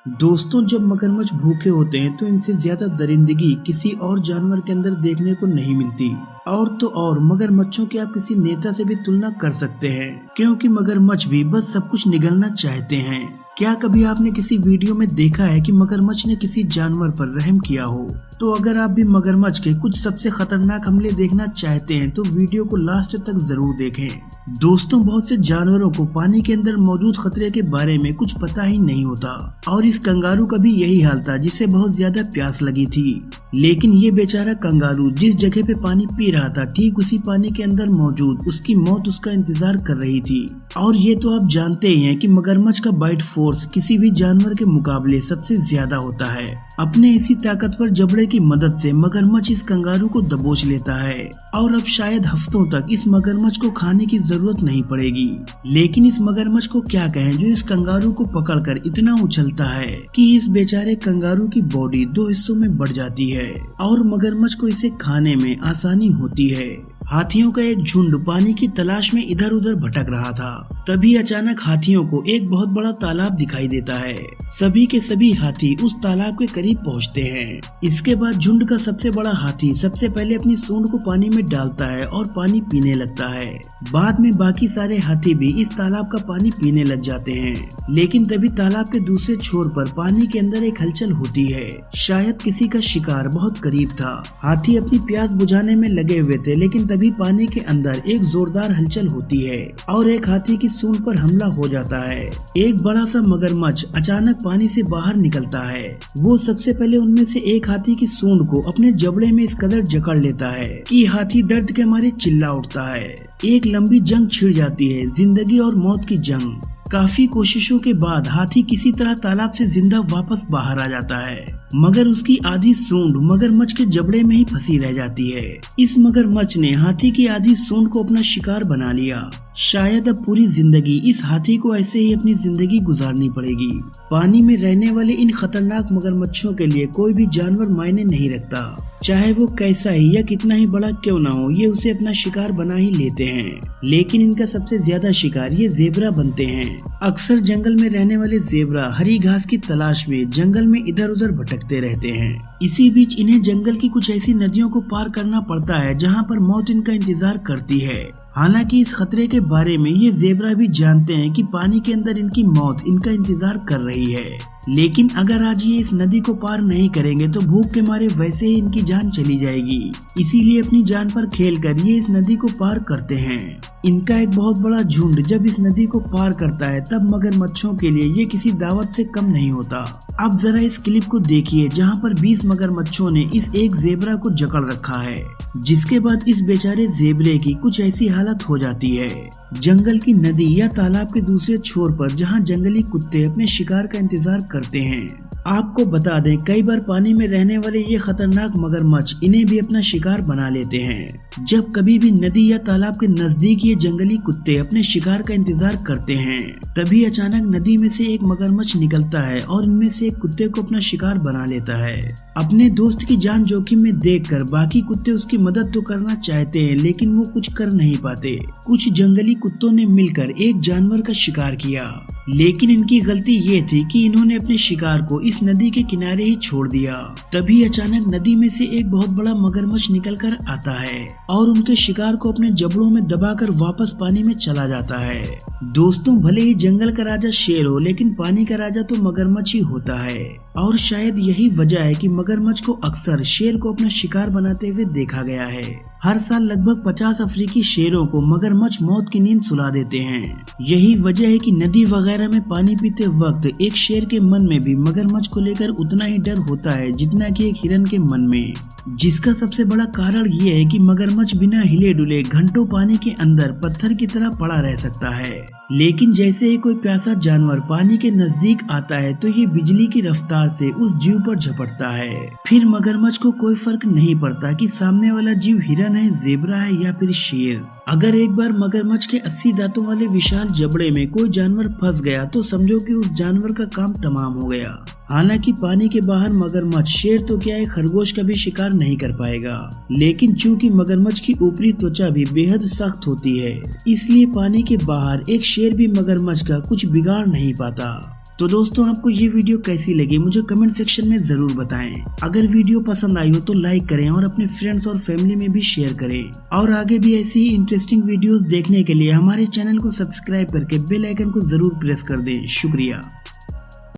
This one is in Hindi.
दोस्तों, जब मगरमच्छ भूखे होते हैं तो इनसे ज्यादा दरिंदगी किसी और जानवर के अंदर देखने को नहीं मिलती। और तो और मगरमच्छों की आप किसी नेता से भी तुलना कर सकते हैं, क्योंकि मगरमच्छ भी बस सब कुछ निगलना चाहते हैं। क्या कभी आपने किसी वीडियो में देखा है कि मगरमच्छ ने किसी जानवर पर रहम किया हो? तो अगर आप भी मगरमच्छ के कुछ सबसे खतरनाक हमले देखना चाहते हैं तो वीडियो को लास्ट तक जरूर देखें। दोस्तों, बहुत से जानवरों को पानी के अंदर मौजूद खतरे के बारे में कुछ पता ही नहीं होता, और इस कंगारू का भी यही हाल था, जिसे बहुत ज्यादा प्यास लगी थी। लेकिन ये बेचारा कंगारू जिस जगह पे पानी पी रहा था, ठीक उसी पानी के अंदर मौजूद उसकी मौत उसका इंतजार कर रही थी। और ये तो आप जानते ही हैं कि मगरमच्छ का बाइट फोर्स किसी भी जानवर के मुकाबले सबसे ज्यादा होता है। अपने इसी ताकतवर जबड़े की मदद से मगरमच्छ इस कंगारू को दबोच लेता है, और अब शायद हफ्तों तक इस मगरमच्छ को खाने की जरूरत नहीं पड़ेगी। लेकिन इस मगरमच्छ को क्या कहें जो इस कंगारू को पकड़कर इतना उछलता है कि इस बेचारे कंगारू की बॉडी 2 हिस्सों में बढ़ जाती है, और मगरमच्छ को इसे खाने में आसानी होती है। हाथियों का एक झुंड पानी की तलाश में इधर उधर भटक रहा था। तभी अचानक हाथियों को एक बहुत बड़ा तालाब दिखाई देता है। सभी के सभी हाथी उस तालाब के करीब पहुंचते हैं। इसके बाद झुंड का सबसे बड़ा हाथी सबसे पहले अपनी सूंड को पानी में डालता है और पानी पीने लगता है। बाद में बाकी सारे हाथी भी इस तालाब का पानी पीने लग जाते हैं। लेकिन तभी तालाब के दूसरे छोर पर पानी के अंदर एक हलचल होती है। शायद किसी का शिकार बहुत करीब था। हाथी अपनी प्यास बुझाने में लगे हुए थे, लेकिन तभी पानी के अंदर एक जोरदार हलचल होती है और एक हाथी की सूंड पर हमला हो जाता है। एक बड़ा सा मगरमच्छ अचानक पानी से बाहर निकलता है। वो सबसे पहले उनमें से एक हाथी की सूंड को अपने जबड़े में इस कदर जकड़ लेता है कि हाथी दर्द के मारे चिल्ला उठता है। एक लंबी जंग छिड़ जाती है, जिंदगी और मौत की जंग। काफी कोशिशों के बाद हाथी किसी तरह तालाब से जिंदा वापस बाहर आ जाता है, मगर उसकी आधी सूंड मगरमच्छ के जबड़े में ही फंसी रह जाती है। इस मगरमच्छ ने हाथी की आधी सूंड को अपना शिकार बना लिया। शायद अब पूरी जिंदगी इस हाथी को ऐसे ही अपनी जिंदगी गुजारनी पड़ेगी। पानी में रहने वाले इन खतरनाक मगरमच्छों के लिए कोई भी जानवर मायने नहीं रखता, चाहे वो कैसा ही या कितना ही बड़ा क्यों ना हो, ये उसे अपना शिकार बना ही लेते हैं। लेकिन इनका सबसे ज्यादा शिकार ये जेबरा बनते हैं। अक्सर जंगल में रहने वाले जेबरा हरी घास की तलाश में जंगल में इधर उधर भटकते रहते हैं। इसी बीच इन्हें जंगल की कुछ ऐसी नदियों को पार करना पड़ता है जहाँ पर मौत इनका इंतजार करती है। हालांकि इस खतरे के बारे में ये जेबरा भी जानते हैं कि पानी के अंदर इनकी मौत इनका इंतजार कर रही है। लेकिन अगर आज ये इस नदी को पार नहीं करेंगे तो भूख के मारे वैसे ही इनकी जान चली जाएगी। इसीलिए अपनी जान पर खेलकर ये इस नदी को पार करते हैं। इनका एक बहुत बड़ा झुंड जब इस नदी को पार करता है तब मगरमच्छों के लिए ये किसी दावत से कम नहीं होता। अब जरा इस क्लिप को देखिए जहाँ पर 20 मगरमच्छों ने इस एक जेबरा को जकड़ रखा है, जिसके बाद इस बेचारे जेबरे की कुछ ऐसी हालत हो जाती है। जंगल की नदी या तालाब के दूसरे छोर पर जहाँ जंगली कुत्ते अपने शिकार का इंतजार करते हैं। आपको बता दें, कई बार पानी में रहने वाले ये खतरनाक मगरमच्छ इन्हें भी अपना शिकार बना लेते हैं। जब कभी भी नदी या तालाब के नजदीक ये जंगली कुत्ते अपने शिकार का इंतजार करते हैं, तभी अचानक नदी में से एक मगरमच्छ निकलता है और इनमें से एक कुत्ते को अपना शिकार बना लेता है। अपने दोस्त की जान जोखिम में देखकर बाकी कुत्ते उसकी मदद तो करना चाहते हैं, लेकिन वो कुछ कर नहीं पाते। कुछ जंगली कुत्तों ने मिलकर एक जानवर का शिकार किया, लेकिन इनकी गलती ये थी कि इन्होंने अपने शिकार को इस नदी के किनारे ही छोड़ दिया। तभी अचानक नदी में से एक बहुत बड़ा मगरमच्छ निकलकर आता है और उनके शिकार को अपने जबड़ों में दबाकर वापस पानी में चला जाता है। दोस्तों, भले ही जंगल का राजा शेर हो, लेकिन पानी का राजा तो मगरमच्छ ही होता है। और शायद यही वजह है कि मगरमच्छ को अक्सर शेर को अपना शिकार बनाते हुए देखा गया है। हर साल लगभग 50 अफ्रीकी शेरों को मगरमच्छ मौत की नींद सुला देते हैं। यही वजह है कि नदी वगैरह में पानी पीते वक्त एक शेर के मन में भी मगरमच्छ को लेकर उतना ही डर होता है जितना कि एक हिरन के मन में। जिसका सबसे बड़ा कारण ये है कि मगरमच्छ बिना हिले डुले घंटों पानी के अंदर पत्थर की तरह पड़ा रह सकता है। लेकिन जैसे ही कोई प्यासा जानवर पानी के नजदीक आता है तो ये बिजली की रफ्तार से उस जीव पर झपटता है। फिर मगरमच्छ को कोई फर्क नहीं पड़ता कि सामने वाला जीव हिरन है, जेबरा है या फिर शेर। अगर एक बार मगरमच्छ के 80 दांतों वाले विशाल जबड़े में कोई जानवर फंस गया तो समझो कि उस जानवर का काम तमाम हो गया। हालांकि पानी के बाहर मगरमच्छ शेर तो क्या एक खरगोश का भी शिकार नहीं कर पाएगा, लेकिन चूंकि मगरमच्छ की ऊपरी त्वचा भी बेहद सख्त होती है, इसलिए पानी के बाहर एक शेर भी मगरमच्छ का कुछ बिगाड़ नहीं पाता। तो दोस्तों आपको ये वीडियो कैसी लगी मुझे कमेंट सेक्शन में जरूर बताएं। अगर वीडियो पसंद आई हो तो लाइक करें और अपने फ्रेंड्स और फैमिली में भी शेयर करें। और आगे भी ऐसी ही इंटरेस्टिंग वीडियोस देखने के लिए हमारे चैनल को सब्सक्राइब करके बेल आइकन को जरूर प्रेस कर दें। शुक्रिया।